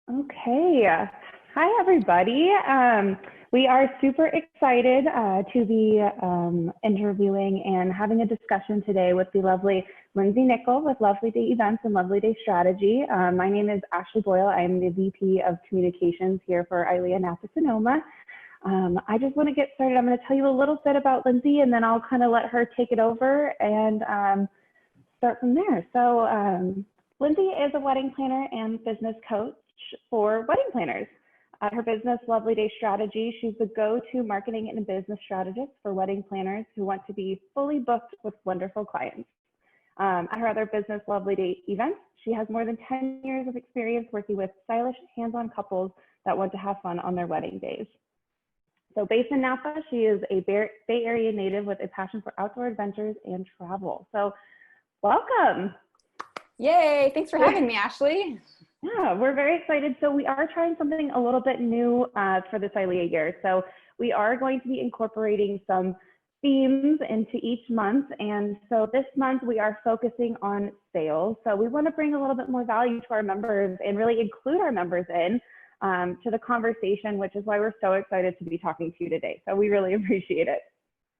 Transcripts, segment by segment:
Okay. Hi, everybody. We are super excited to be interviewing and having a discussion today with the lovely Lindsey Nickel with Lovely Day Events and Lovely Day Strategy. My name is Ashley Boyle. I'm the VP of Communications here for ILEA Napa-Sonoma. I just want to get started. I'm going to tell you a little bit about Lindsey, and then I'll kind of let her take it over and start from there. So Lindsey is a wedding planner and business coach for wedding planners. At her business, Lovely Day Strategy, she's the go-to marketing and business strategist for wedding planners who want to be fully booked with wonderful clients. At her other business, Lovely Day Events, she has more than 10 years of experience working with stylish, hands-on couples that want to have fun on their wedding days. So based in Napa, she is a Bay Area native with a passion for outdoor adventures and travel. So welcome. Yay, thanks for having me, Ashley. Yeah, we're very excited. So we are trying something a little bit new for this ILEA year. So we are going to be incorporating some themes into each month. And so this month we are focusing on sales. So we want to bring a little bit more value to our members and really include our members in to the conversation, which is why we're so excited to be talking to you today. So we really appreciate it.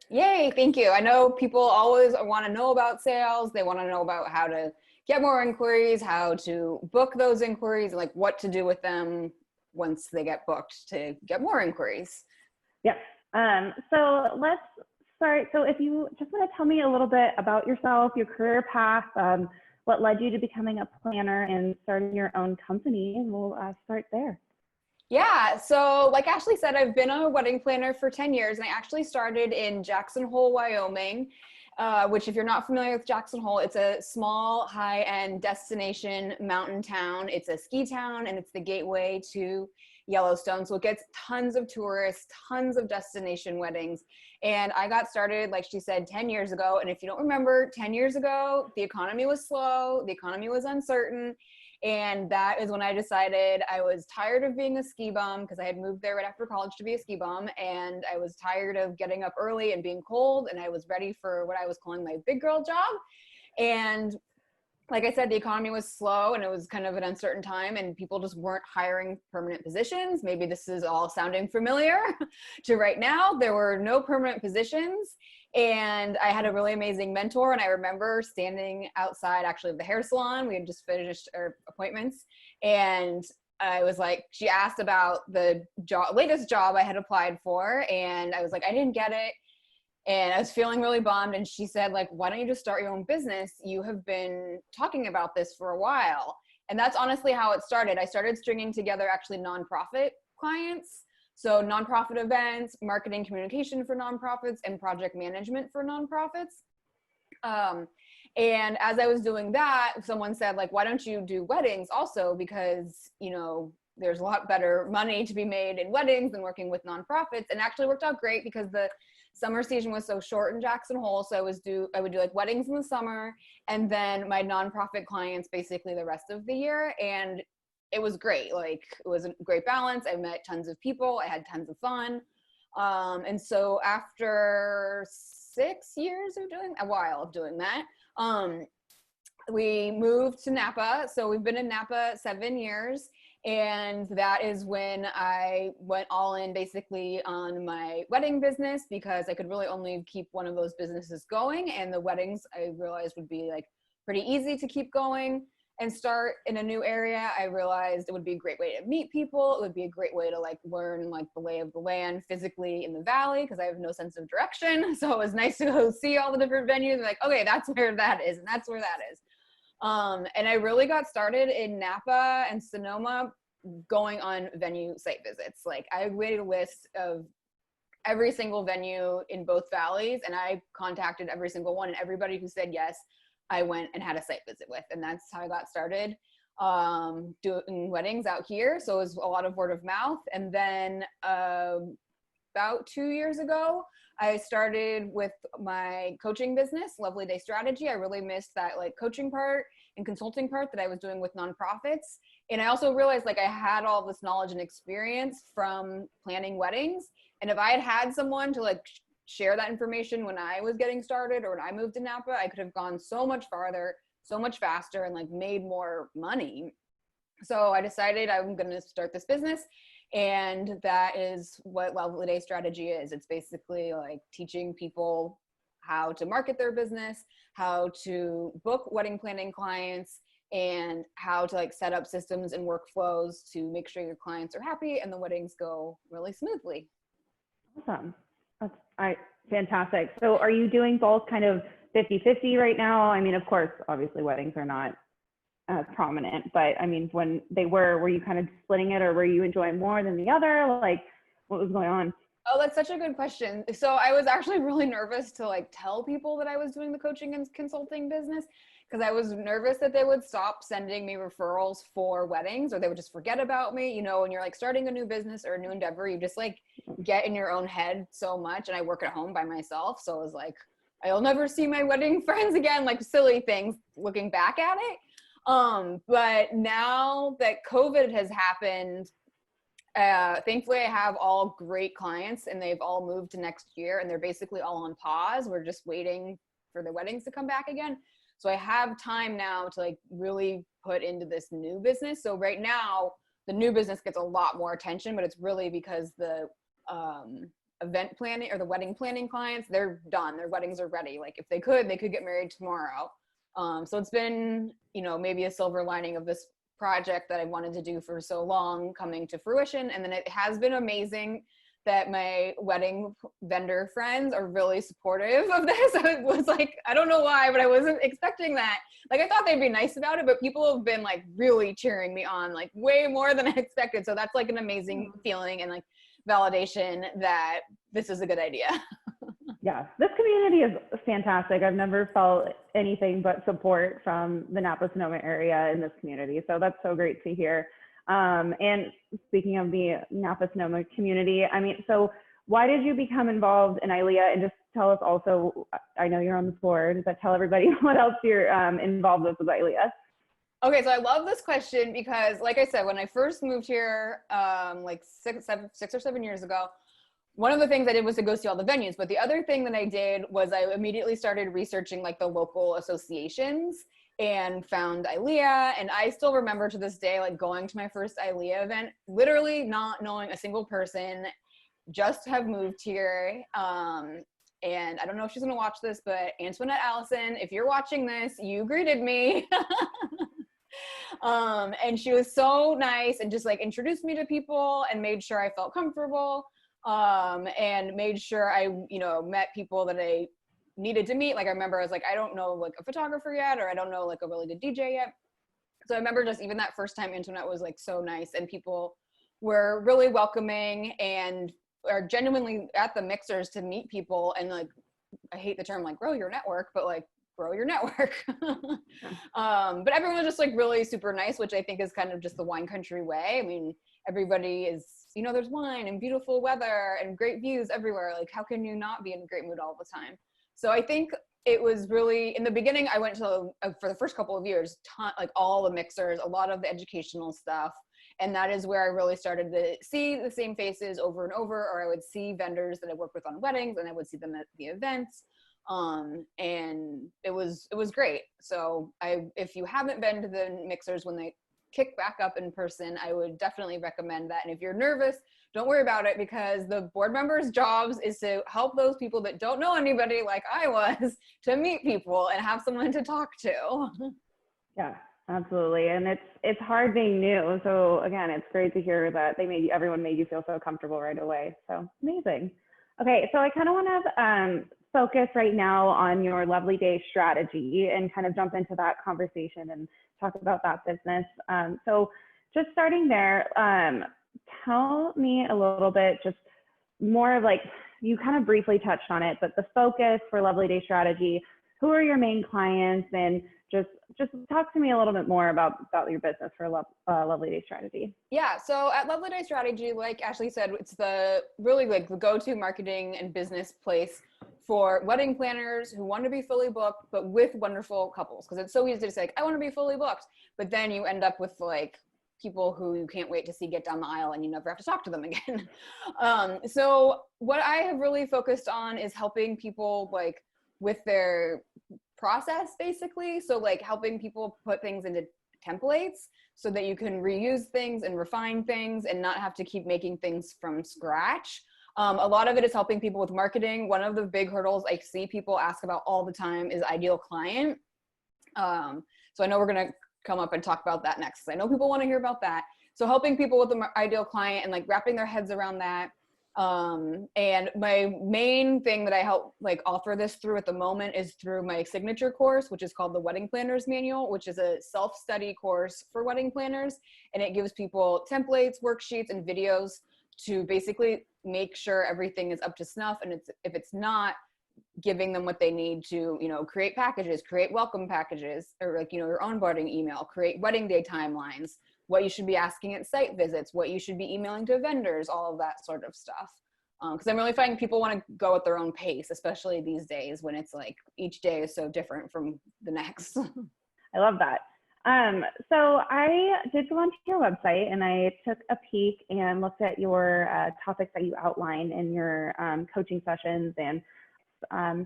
Yay, thank you. I know people always want to know about sales. They want to know about how to get more inquiries, how to book those inquiries, and like what to do with them once they get booked to get more inquiries. Yep. So let's start. So if you just want to tell me a little bit about yourself, your career path, what led you to becoming a planner and starting your own company, and we'll start there. Yeah, so like Ashley said, I've been a wedding planner for 10 years, and I actually started in Jackson Hole, Wyoming, which if you're not familiar with Jackson Hole, it's a small high-end destination mountain town. It's a ski town, and it's the gateway to Yellowstone. So it gets tons of tourists, tons of destination weddings. And I got started, like she said, 10 years ago. And if you don't remember, 10 years ago, the economy was slow, the economy was uncertain. And that is when I decided I was tired of being a ski bum, because I had moved there right after college to be a ski bum, and I was tired of getting up early and being cold, and I was ready for what I was calling my big girl job. And like I said, the economy was slow and it was kind of an uncertain time, and people just weren't hiring permanent positions. Maybe this is all sounding familiar to right now. There were no permanent positions. And I had a really amazing mentor. And I remember standing outside actually of the hair salon. We had just finished our appointments. And I was like, she asked about the latest job I had applied for. And I was like, I didn't get it. And I was feeling really bummed. And she said, like, why don't you just start your own business? You have been talking about this for a while. And that's honestly how it started. I started stringing together actually nonprofit clients. So nonprofit events, marketing communication for nonprofits, and project management for nonprofits. And as I was doing that, someone said, like, why don't you do weddings also? Because, you know, there's a lot better money to be made in weddings than working with nonprofits. And actually worked out great because the summer season was so short in Jackson Hole. So I would do like weddings in the summer, and then my nonprofit clients basically the rest of the year. And it was great. Like, it was a great balance. I met tons of people. I had tons of fun. And so after 6 years of doing that, we moved to Napa. So we've been in Napa 7 years. And that is when I went all in basically on my wedding business, because I could really only keep one of those businesses going. And the weddings I realized would be like pretty easy to keep going and start in a new area. I realized it would be a great way to meet people. It would be a great way to like learn like the lay of the land physically in the valley, because I have no sense of direction. So it was nice to go see all the different venues and like, okay, that's where that is. And that's where that is. And I really got started in Napa and Sonoma going on venue site visits. Like, I made a list of every single venue in both valleys, and I contacted every single one, and everybody who said yes, I went and had a site visit with. And that's how I got started doing weddings out here. So it was a lot of word of mouth. And then about 2 years ago, I started with my coaching business, Lovely Day Strategy. I really missed that like coaching part and consulting part that I was doing with nonprofits. And I also realized like I had all this knowledge and experience from planning weddings. And if I had had someone to like share that information when I was getting started or when I moved to Napa, I could have gone so much farther, so much faster, and like made more money. So I decided I'm going to start this business, and that is what Lovely Day Strategy is. It's basically like teaching people how to market their business, how to book wedding planning clients, and how to like set up systems and workflows to make sure your clients are happy and the weddings go really smoothly. Awesome. Fantastic. So are you doing both kind of 50-50 right now? I mean, of course, obviously weddings are not as prominent, but I mean, when they were you kind of splitting it, or were you enjoying more than the other? Like, what was going on? Oh, that's such a good question. So I was actually really nervous to like tell people that I was doing the coaching and consulting business, because I was nervous that they would stop sending me referrals for weddings, or they would just forget about me. You know, when you're like starting a new business or a new endeavor, you just like get in your own head so much. And I work at home by myself. So it was like, I'll never see my wedding friends again, like silly things looking back at it. But now that COVID has happened, thankfully I have all great clients, and they've all moved to next year, and they're basically all on pause. We're just waiting for the weddings to come back again. So I have time now to like really put into this new business. So right now the new business gets a lot more attention, but it's really because the event planning or the wedding planning clients, they're done. Their weddings are ready. Like if they could get married tomorrow. So it's been, you know, maybe a silver lining of this project that I wanted to do for so long coming to fruition. And then it has been amazing that my wedding vendor friends are really supportive of this. I was like, I don't know why, but I wasn't expecting that. Like I thought they'd be nice about it, but people have been like really cheering me on, like way more than I expected. So that's like an amazing feeling and like validation that this is a good idea. Yeah, this community is fantastic. I've never felt anything but support from the Napa-Sonoma area in this community. So that's so great to hear. And speaking of the Napa-Sonoma community, I mean, so why did you become involved in ILEA? And just tell us also, I know you're on the board, but tell everybody what else you're involved with ILEA. Okay, so I love this question because, like I said, when I first moved here, like six or 7 years ago, one of the things I did was to go see all the venues. But the other thing that I did was I immediately started researching like the local associations and found ILEA. And I still remember to this day, like going to my first ILEA event, literally not knowing a single person, just have moved here. And I don't know if she's gonna watch this, but Antoinette Allison, if you're watching this, you greeted me. And she was so nice and just like introduced me to people and made sure I felt comfortable. And made sure I, you know, met people that I needed to meet. Like I remember I was like, I don't know like a photographer yet, or I don't know like a really good DJ yet. So I remember just even that first time Antoinette was like so nice, and people were really welcoming and are genuinely at the mixers to meet people. And like, I hate the term like grow your network, but like grow your network. But everyone was just like really super nice, which I think is kind of just the wine country way. I mean, everybody is, you know, there's wine and beautiful weather and great views everywhere. Like, how can you not be in a great mood all the time? So I think it was really, in the beginning, I went to, for the first couple of years, like all the mixers, a lot of the educational stuff. And that is where I really started to see the same faces over and over, or I would see vendors that I worked with on weddings and I would see them at the events. And it was great. So if you haven't been to the mixers when they kick back up in person, I would definitely recommend that. And if you're nervous, don't worry about it, because the board members' jobs is to help those people that don't know anybody like I was to meet people and have someone to talk to. Yeah, absolutely. And it's hard being new. So again, it's great to hear that everyone made you feel so comfortable right away. So amazing. Okay, so I kind of want to focus right now on your Lovely Day strategy and kind of jump into that conversation and talk about that business. So just starting there, tell me a little bit, just more of like, you kind of briefly touched on it, but the focus for Lovely Day strategy, who are your main clients, and just talk to me a little bit more about your business for Lovely Day strategy. Yeah, so at Lovely Day Strategy, like Ashley said, it's the really like the go-to marketing and business place for wedding planners who want to be fully booked, but with wonderful couples. Because it's so easy to say, like, I want to be fully booked, but then you end up with like people who you can't wait to see get down the aisle and you never have to talk to them again. So what I have really focused on is helping people like with their process, basically. So like helping people put things into templates so that you can reuse things and refine things and not have to keep making things from scratch. A lot of it is helping people with marketing. One of the big hurdles I see people ask about all the time is ideal client. So I know we're going to come up and talk about that next, because I know people want to hear about that. So helping people with the ideal client and like wrapping their heads around that. And my main thing that I help like offer this through at the moment is through my signature course, which is called the Wedding Planners Manual, which is a self-study course for wedding planners. And it gives people templates, worksheets, and videos to basically make sure everything is up to snuff. And if it's not, giving them what they need to, you know, create packages, create welcome packages, or like, you know, your onboarding email, create wedding day timelines, what you should be asking at site visits, what you should be emailing to vendors, all of that sort of stuff. Because I'm really finding people want to go at their own pace, especially these days when it's like each day is so different from the next. I love that. So I did go onto your website and I took a peek and looked at your topics that you outline in your coaching sessions. And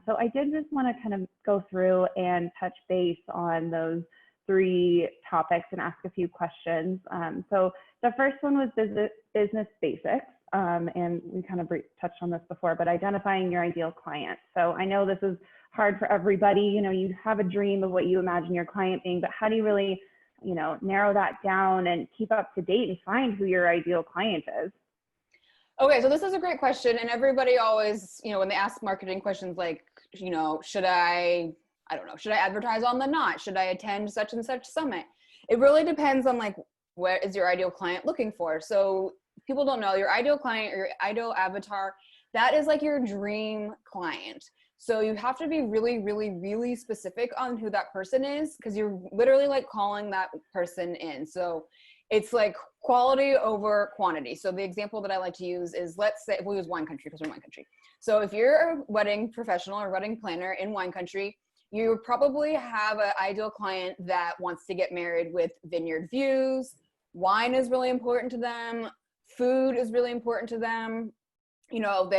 so I did just want to kind of go through and touch base on those 3 topics and ask a few questions. So the first one was business basics. And we kind of touched on this before, but identifying your ideal client. So I know this is hard for everybody. You know, you have a dream of what you imagine your client being, but how do you really, you know, narrow that down and keep up to date and find who your ideal client is? Okay, so this is a great question. And everybody always, you know, when they ask marketing questions like, you know, should I don't know, should I advertise on the Knot? Should I attend such and such summit? It really depends on like, what is your ideal client looking for? So people don't know, your ideal client or your ideal avatar, that is like your dream client. So you have to be really, really, really specific on who that person is, because you're literally like calling that person in. So it's like quality over quantity. So the example that I like to use is, let's say, we'll use wine country because we're in wine country. So if you're a wedding professional or wedding planner in wine country, you probably have an ideal client that wants to get married with vineyard views. Wine is really important to them. Food is really important to them. You know,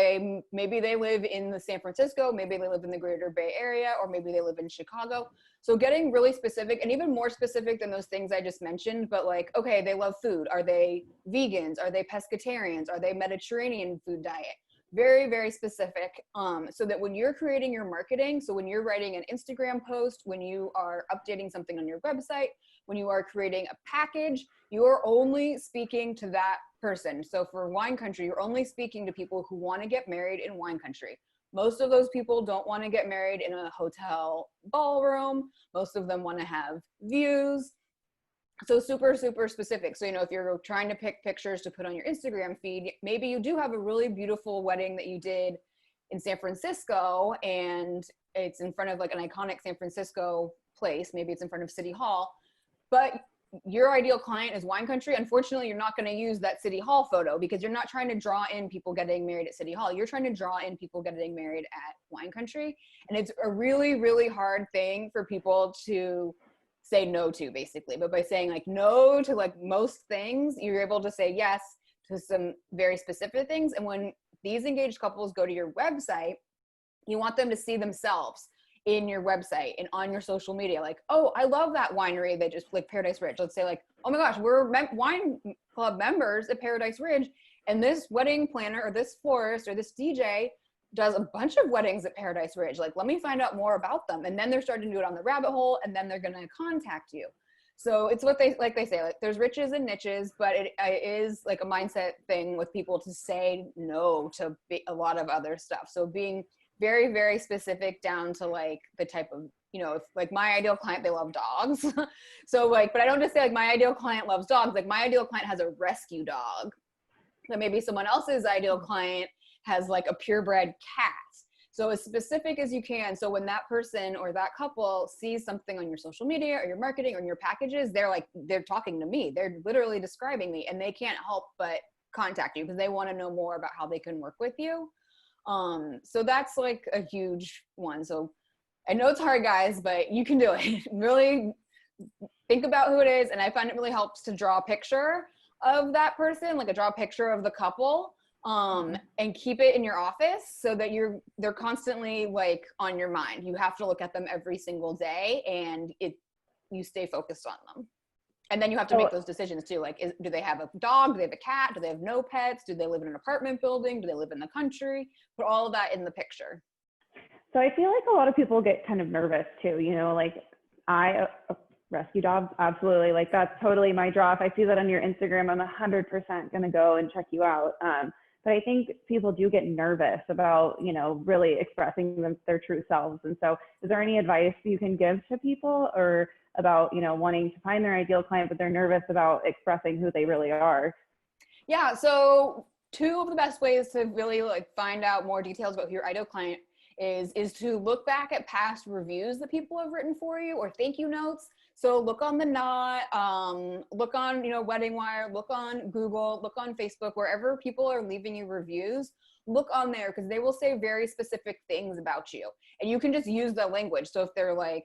maybe they live in the San Francisco, maybe they live in the Greater Bay Area, or maybe they live in Chicago. So getting really specific, and even more specific than those things I just mentioned, but like, okay, they love food. Are they vegans? Are they pescatarians? Are they Mediterranean food diet? Very, very specific, so that when you're creating your marketing, so when you're writing an Instagram post, when you are updating something on your website, when you are creating a package, you are only speaking to that person. So for wine country, you're only speaking to people who want to get married in wine country. Most of those people don't want to get married in a hotel ballroom. Most of them want to have views. So super, super specific. So, you know, if you're trying to pick pictures to put on your Instagram feed, maybe you do have a really beautiful wedding that you did in San Francisco and it's in front of like an iconic San Francisco place. Maybe it's in front of City Hall, but your ideal client is wine country. Unfortunately, you're not going to use that City Hall photo because you're not trying to draw in people getting married at City Hall. You're trying to draw in people getting married at wine country. And it's a really, really hard thing for people to say no to, basically. But by saying like no to like most things, you're able to say yes to some very specific things. And when these engaged couples go to your website, you want them to see themselves in your website and on your social media. Like, oh, I love that winery. They just like Paradise Ridge. Let's say like, oh my gosh, we're wine club members at Paradise Ridge. And this wedding planner or this florist or this DJ does a bunch of weddings at Paradise Ridge. Like, let me find out more about them. And then they're starting to do it on the rabbit hole, and then they're going to contact you. So it's what they say, like there's riches and niches, but it is like a mindset thing with people to say no to a lot of other stuff. So being very, very specific down to like the type of, you know, if like my ideal client, they love dogs. So like, but I don't just say like my ideal client loves dogs. Like my ideal client has a rescue dog. But maybe someone else's ideal client has like a purebred cat. So as specific as you can. So when that person or that couple sees something on your social media or your marketing or your packages, they're talking to me. They're literally describing me, and they can't help but contact you because they want to know more about how they can work with you. So that's like a huge one. So I know it's hard, guys, but you can do it. Really think about who it is. And I find it really helps to draw a picture of that person, like draw a picture of the couple, and keep it in your office so that they're constantly like on your mind. You have to look at them every single day, and you stay focused on them. And then you have to make those decisions too. Like, do they have a dog? Do they have a cat? Do they have no pets? Do they live in an apartment building? Do they live in the country? Put all of that in the picture. So I feel like a lot of people get kind of nervous too, you know, like rescue dogs, absolutely. Like that's totally my draw. If I see that on your Instagram, I'm 100% going to go and check you out. But I think people do get nervous about, you know, really expressing their true selves. And so is there any advice you can give to people or about, you know, wanting to find their ideal client, but they're nervous about expressing who they really are? Yeah. So two of the best ways to really like find out more details about who your ideal client is to look back at past reviews that people have written for you or thank you notes. So look on the Knot, look on, you know, Wedding Wire, look on Google, look on Facebook, wherever people are leaving you reviews, look on there because they will say very specific things about you. And you can just use the language. So if they're like,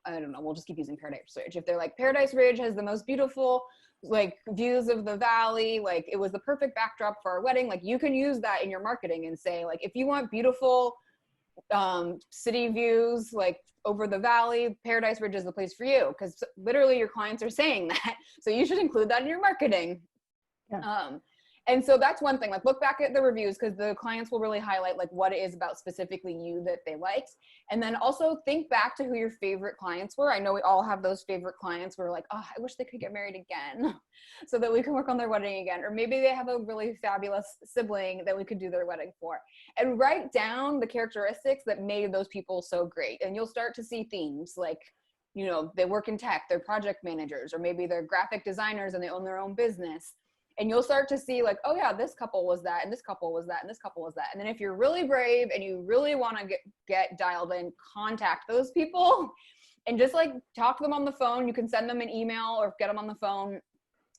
I don't know, we'll just keep using Paradise Ridge. If they're like, Paradise Ridge has the most beautiful like views of the valley, like it was the perfect backdrop for our wedding, like you can use that in your marketing and say like, if you want beautiful city views like over the valley, Paradise Ridge is the place for you, because literally your clients are saying that. So you should include that in your marketing. Yeah. And so that's one thing, like look back at the reviews because the clients will really highlight like what it is about specifically you that they liked. And then also think back to who your favorite clients were. I know we all have those favorite clients where we're like, oh, I wish they could get married again so that we can work on their wedding again. Or maybe they have a really fabulous sibling that we could do their wedding for. And write down the characteristics that made those people so great. And you'll start to see themes like, you know, they work in tech, they're project managers, or maybe they're graphic designers and they own their own business. And you'll start to see like, oh yeah, this couple was that, and this couple was that, and this couple was that. And then if you're really brave and you really want to get dialed in, contact those people and just like talk to them on the phone. You can send them an email or get them on the phone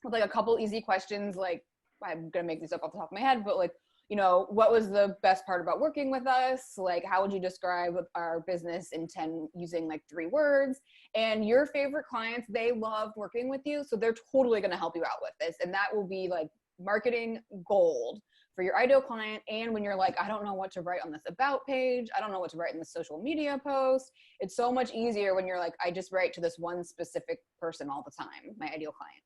with like a couple easy questions. Like, I'm going to make these up off the top of my head, but like, you know, what was the best part about working with us? Like, how would you describe our business in 10 using like 3 words? And your favorite clients, they love working with you. So they're totally going to help you out with this. And that will be like marketing gold for your ideal client. And when you're like, I don't know what to write on this about page, I don't know what to write in the social media post. It's so much easier when you're like, I just write to this one specific person all the time, my ideal client.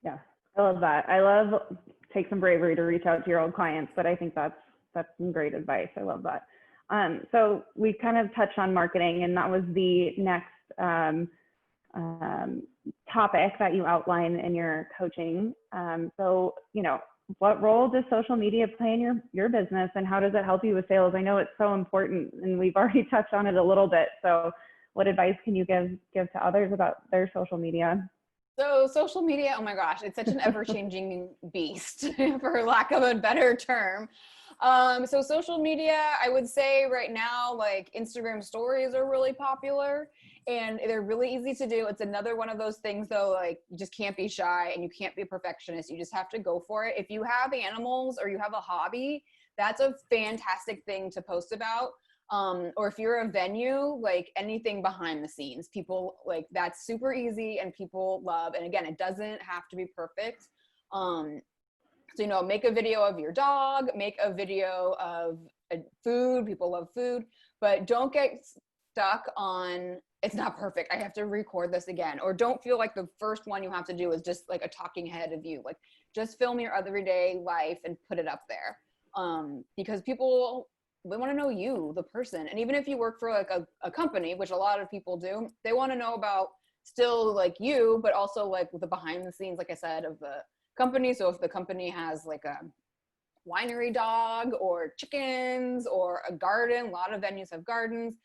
Yeah, I love that. I love take some bravery to reach out to your old clients, but I think that's some great advice. I love that. So we kind of touched on marketing, and that was the next topic that you outline in your coaching. So, you know, what role does social media play in your business, and how does it help you with sales? I know it's so important, and we've already touched on it a little bit. So what advice can you give to others about their social media? So social media, oh my gosh, it's such an ever-changing beast, for lack of a better term. So social media, I would say right now, like Instagram stories are really popular and they're really easy to do. It's another one of those things though, like you just can't be shy and you can't be a perfectionist. You just have to go for it. If you have animals or you have a hobby, that's a fantastic thing to post about. Or if you're a venue, like anything behind the scenes, people like that's super easy and people love. And again, it doesn't have to be perfect. So, you know, make a video of your dog, make a video of food. People love food, but don't get stuck on it's not perfect. I have to record this again. Or don't feel like the first one you have to do is just like a talking head of you. Like just film your everyday life and put it up there. Because people, they want to know you, the person. And even if you work for like a company, which a lot of people do, they want to know about still like you, but also like the behind the scenes, like I said, of the company. So if the company has like a winery dog or chickens or a garden, a lot of venues have gardens.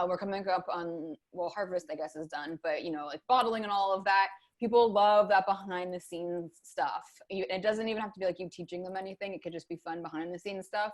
We're coming up on, well, harvest, I guess, is done, but you know, like bottling and all of that. People love that behind the scenes stuff. It doesn't even have to be like you teaching them anything. It could just be fun behind the scenes stuff.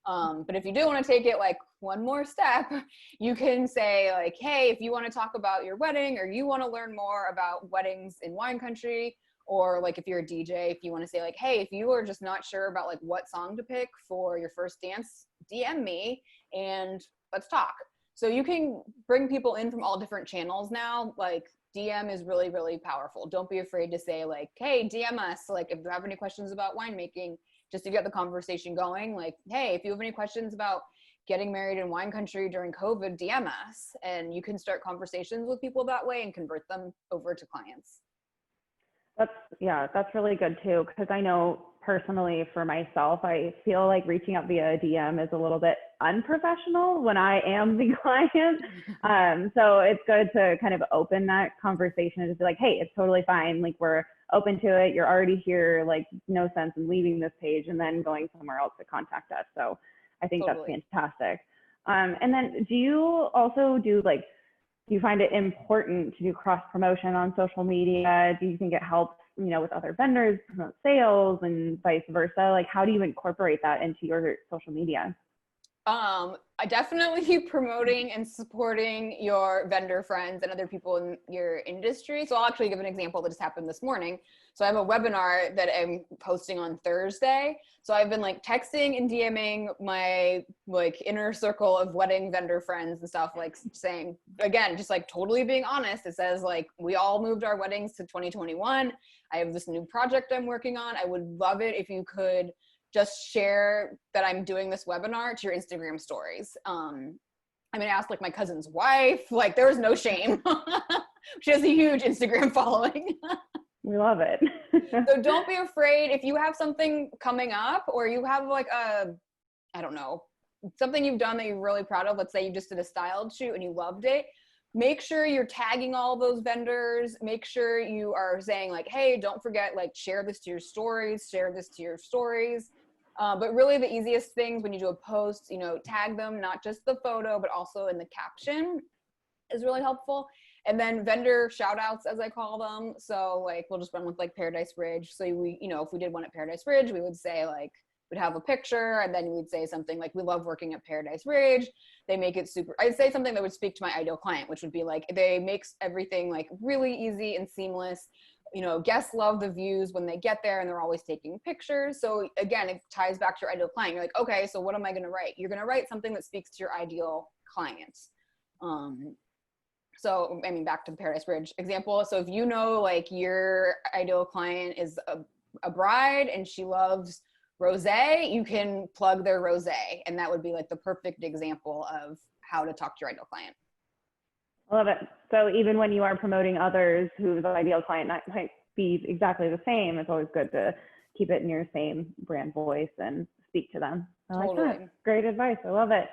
But if you do want to take it like one more step, you can say like, hey, if you want to talk about your wedding or you want to learn more about weddings in wine country, or like if you're a DJ, if you want to say like, hey, if you are just not sure about like what song to pick for your first dance, DM me and let's talk. So you can bring people in from all different channels now. Like DM is really, really powerful. Don't be afraid to say like, hey, DM us. Like if you have any questions about winemaking, just to get the conversation going. Like, hey, if you have any questions about getting married in wine country during COVID, DM us. And you can start conversations with people that way and convert them over to clients. That's really good too. Cause I know personally for myself, I feel like reaching out via DM is a little bit unprofessional when I am the client. So it's good to kind of open that conversation and just be like, hey, it's totally fine. Like we're open to it. You're already here. Like no sense in leaving this page and then going somewhere else to contact us. So I think that's Totally. fantastic. And then do you also do like, do you find it important to do cross promotion on social media? Do you think it helps, with other vendors promote sales and vice versa? Like, how do you incorporate that into your social media? I definitely promoting and supporting your vendor friends and other people in your industry. So I'll actually give an example that just happened this morning. So I have a webinar that I'm posting on Thursday. So I've been like texting and DMing my like inner circle of wedding vendor friends and stuff, like saying, again, just like totally being honest. It says like, we all moved our weddings to 2021. I have this new project I'm working on. I would love it if you could just share that I'm doing this webinar to your Instagram stories. I mean, I asked like my cousin's wife, like there was no shame. She has a huge Instagram following. We love it. So don't be afraid if you have something coming up or you have like I don't know, something you've done that you're really proud of. Let's say you just did a styled shoot and you loved it. Make sure you're tagging all those vendors. Make sure you are saying like, hey, don't forget, like share this to your stories, share this to your stories. But really the easiest things when you do a post, tag them, not just the photo, but also in the caption is really helpful. And then vendor shout outs, as I call them. So like, we'll just run with like Paradise Ridge. So we, if we did one at Paradise Ridge, we would say like, we'd have a picture and then we'd say something like, we love working at Paradise Ridge. They make it super, I'd say something that would speak to my ideal client, which would be like, they make everything like really easy and seamless. Guests love the views when they get there and they're always taking pictures. So again, it ties back to your ideal client. You're like, okay, so what am I going to write? You're going to write something that speaks to your ideal clients. So, I mean, back to the Paradise Ridge example. So if like your ideal client is a bride and she loves rosé, you can plug their rosé. And that would be like the perfect example of how to talk to your ideal client. I love it. So even when you are promoting others whose ideal client might be exactly the same, it's always good to keep it in your same brand voice and speak to them. I like that. Great advice. I love it.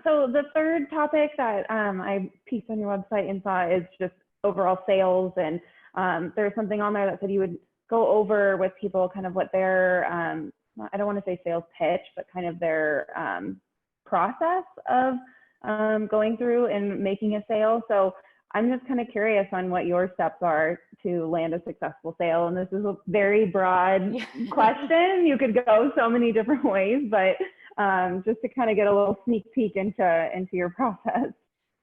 So the third topic that I pieced on your website and saw is just overall sales. And there's something on there that said you would go over with people kind of what their, I don't want to say sales pitch, but kind of their process of going through and making a sale. So I'm just kind of curious on what your steps are to land a successful sale. And this is a very broad question. You could go so many different ways, but just to kind of get a little sneak peek into your process.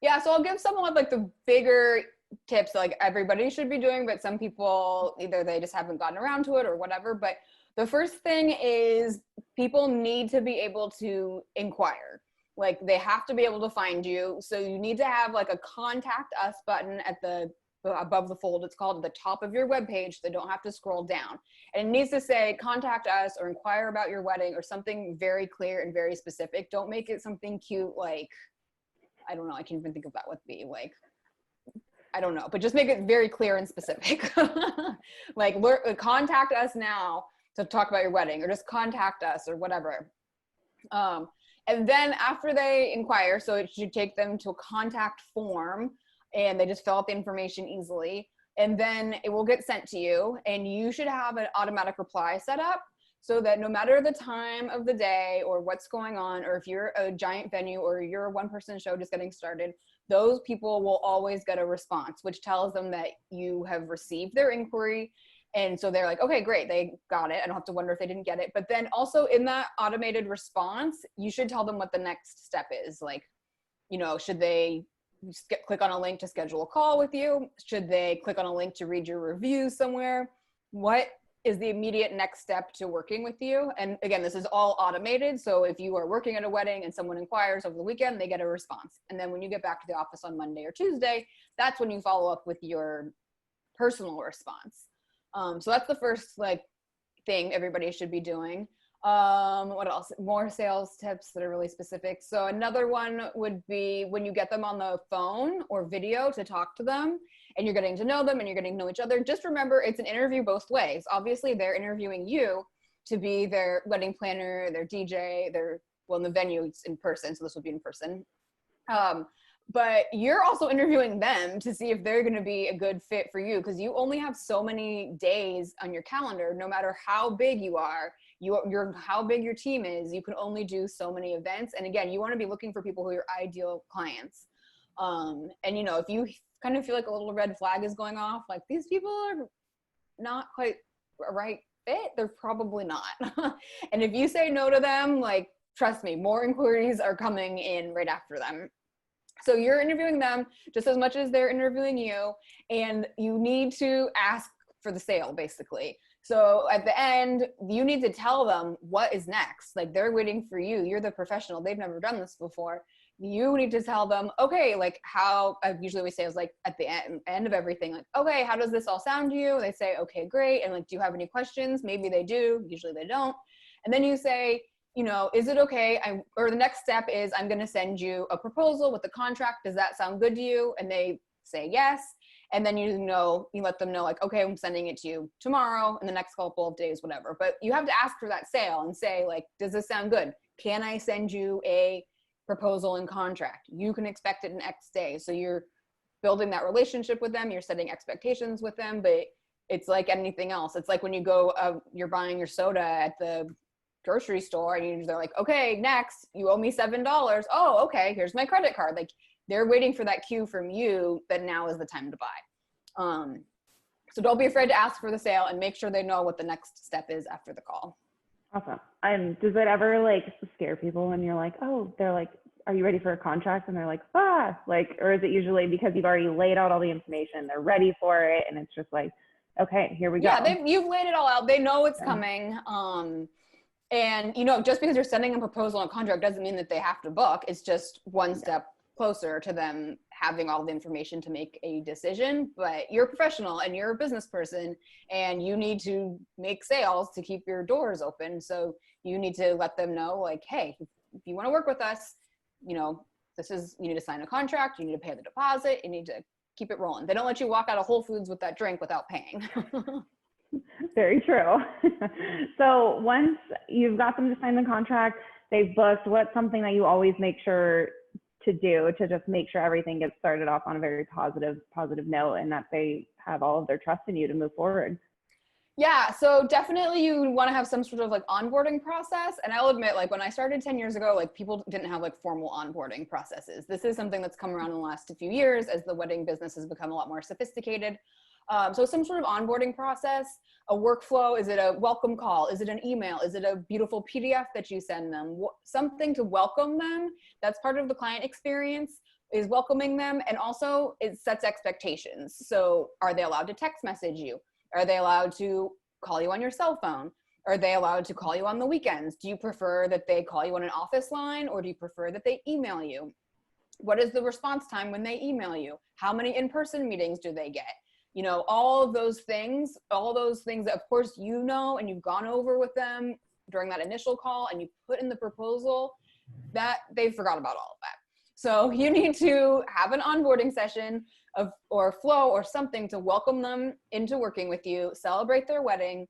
Yeah, so I'll give some of like the bigger tips like everybody should be doing, but some people either they just haven't gotten around to it or whatever. But the first thing is people need to be able to inquire. Like they have to be able to find you. So you need to have like a contact us button at the above the fold, it's called, at the top of your webpage. So they don't have to scroll down. And it needs to say contact us or inquire about your wedding or something very clear and very specific. Don't make it something cute like, I don't know, I can't even think of that would be like, I don't know, but just make it very clear and specific. Like contact us now to talk about your wedding, or just contact us or whatever. And then after they inquire, so it should take them to a contact form and they just fill out the information easily. And then it will get sent to you and you should have an automatic reply set up so that no matter the time of the day or what's going on, or if you're a giant venue or you're a one-person show just getting started, those people will always get a response, which tells them that you have received their inquiry. And so they're like, okay, great, they got it. I don't have to wonder if they didn't get it. But then also in that automated response, you should tell them what the next step is. Like, should they click on a link to schedule a call with you? Should they click on a link to read your reviews somewhere? What is the immediate next step to working with you? And again, this is all automated. So if you are working at a wedding and someone inquires over the weekend, they get a response. And then when you get back to the office on Monday or Tuesday, that's when you follow up with your personal response. So that's the first thing everybody should be doing. What else? More sales tips that are really specific. So another one would be when you get them on the phone or video to talk to them and you're getting to know them and you're getting to know each other, just remember it's an interview both ways. Obviously they're interviewing you to be their wedding planner, their DJ, well, in the venue it's in person, so this would be in person. But you're also interviewing them to see if they're going to be a good fit for you, because you only have so many days on your calendar. No matter how big you are, how big your team is, you can only do so many events. And again, you want to be looking for people who are your ideal clients. And if you kind of feel like a little red flag is going off, like these people are not quite a right fit, they're probably not. And if you say no to them, like, trust me, more inquiries are coming in right after them. So you're interviewing them just as much as they're interviewing you, and you need to ask for the sale, basically. So at the end, you need to tell them what is next. Like, they're waiting for you. You're the professional. They've never done this before. You need to tell them, okay, like how I usually we say is like at the end of everything, like, okay, how does this all sound to you? They say, okay, great. And like, do you have any questions? Maybe they do. Usually they don't. And then you say, is it okay? Or the next step is I'm going to send you a proposal with the contract. Does that sound good to you? And they say yes. And then you let them know, like, okay, I'm sending it to you tomorrow, in the next couple of days, whatever. But you have to ask for that sale and say, like, does this sound good? Can I send you a proposal and contract? You can expect it in X days. So you're building that relationship with them. You're setting expectations with them. But it's like anything else. It's like when you go, you're buying your soda at the grocery store and they're like, okay, next, you owe me $7. Oh, okay, here's my credit card. Like, they're waiting for that cue from you that now is the time to buy. So don't be afraid to ask for the sale and make sure they know what the next step is after the call. Awesome. Does it ever like scare people when you're like, oh, they're like, are you ready for a contract? And they're like, or is it usually because you've already laid out all the information, they're ready for it, and it's just like, okay, here we go. Yeah, you've laid it all out. They know it's coming. And, just because you're sending a proposal and contract doesn't mean that they have to book. It's just one step closer to them having all the information to make a decision. But you're a professional and you're a business person and you need to make sales to keep your doors open. So you need to let them know, like, hey, if you want to work with us, you need to sign a contract, you need to pay the deposit, you need to keep it rolling. They don't let you walk out of Whole Foods with that drink without paying. Very true. So once you've got them to sign the contract, they've booked, what's something that you always make sure to do to just make sure everything gets started off on a very positive note and that they have all of their trust in you to move forward? Yeah, so definitely you want to have some sort of like onboarding process. And I'll admit, like when I started 10 years ago, like people didn't have like formal onboarding processes. This is something that's come around in the last few years as the wedding business has become a lot more sophisticated. So some sort of onboarding process, a workflow. Is it a welcome call? Is it an email? Is it a beautiful PDF that you send them? Something to welcome them. That's part of the client experience, is welcoming them. And also it sets expectations. So are they allowed to text message you? Are they allowed to call you on your cell phone? Are they allowed to call you on the weekends? Do you prefer that they call you on an office line, or do you prefer that they email you? What is the response time when they email you? How many in-person meetings do they get? All of those things that of course and you've gone over with them during that initial call and you put in the proposal, that they forgot about all of that. So you need to have an onboarding session or flow or something to welcome them into working with you, celebrate their wedding,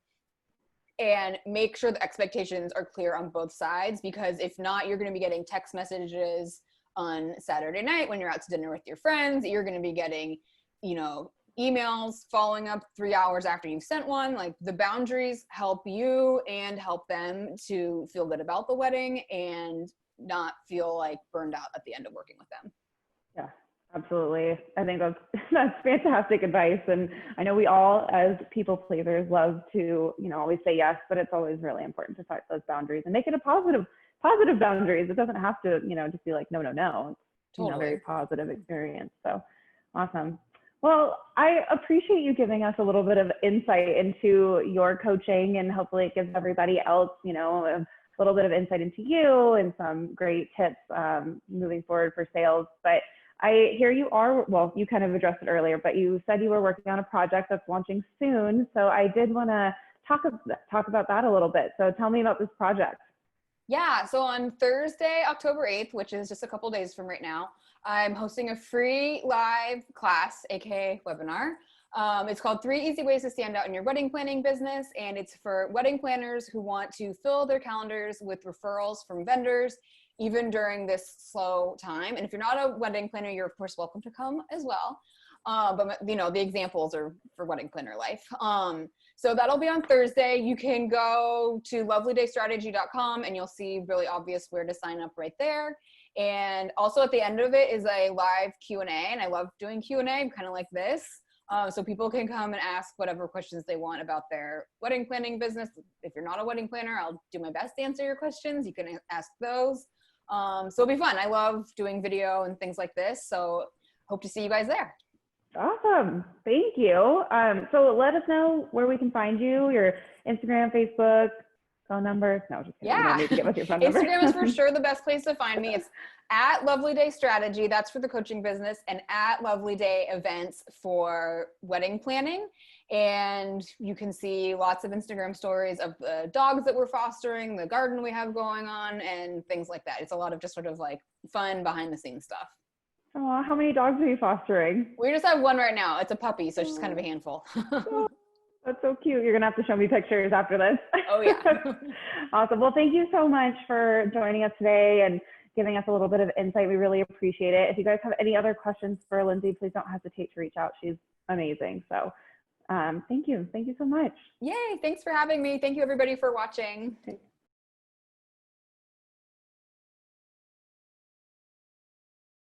and make sure the expectations are clear on both sides, because if not, you're going to be getting text messages on Saturday night when you're out to dinner with your friends. You're going to be getting, emails following up 3 hours after you've sent one. Like, the boundaries help you and help them to feel good about the wedding and not feel like burned out at the end of working with them. Yeah, absolutely. I think that's fantastic advice. And I know we all as people pleasers love to, always say yes, but it's always really important to set those boundaries and make it a positive boundaries. It doesn't have to, just be like, no. It's totally. A very positive experience. So awesome. Well, I appreciate you giving us a little bit of insight into your coaching, and hopefully it gives everybody else, a little bit of insight into you and some great tips moving forward for sales. But I hear you you kind of addressed it earlier, but you said you were working on a project that's launching soon. So I did want to talk about that a little bit. So tell me about this project. Yeah, so on Thursday, October 8th, which is just a couple days from right now, I'm hosting a free live class, aka webinar. It's called 3 Easy Ways to Stand Out in Your Wedding Planning Business, and it's for wedding planners who want to fill their calendars with referrals from vendors, even during this slow time. And if you're not a wedding planner, you're of course welcome to come as well. But you know, the examples are for wedding planner life. So that'll be on Thursday. You can go to lovelydaystrategy.com and you'll see really obvious where to sign up right there. And also at the end of it is a live Q&A, and I love doing Q&A, kind of like this. So people can come and ask whatever questions they want about their wedding planning business. If you're not a wedding planner, I'll do my best to answer your questions. You can ask those. So it'll be fun. I love doing video and things like this. So hope to see you guys there. Awesome. Thank you. So let us know where we can find you, your Instagram, Facebook, phone number. No, just kidding. Yeah. You don't need to give us your phone number. Instagram is for sure the best place to find me. It's at Lovely Day Strategy. That's for the coaching business, and at Lovely Day Events for wedding planning. And you can see lots of Instagram stories of the dogs that we're fostering, the garden we have going on, and things like that. It's a lot of just sort of like fun behind the scenes stuff. Oh, how many dogs are you fostering? We just have one right now. It's a puppy, so she's kind of a handful. Oh, that's so cute. You're going to have to show me pictures after this. Oh, yeah. Awesome. Well, thank you so much for joining us today and giving us a little bit of insight. We really appreciate it. If you guys have any other questions for Lindsey, please don't hesitate to reach out. She's amazing. So thank you. Thank you so much. Yay. Thanks for having me. Thank you, everybody, for watching.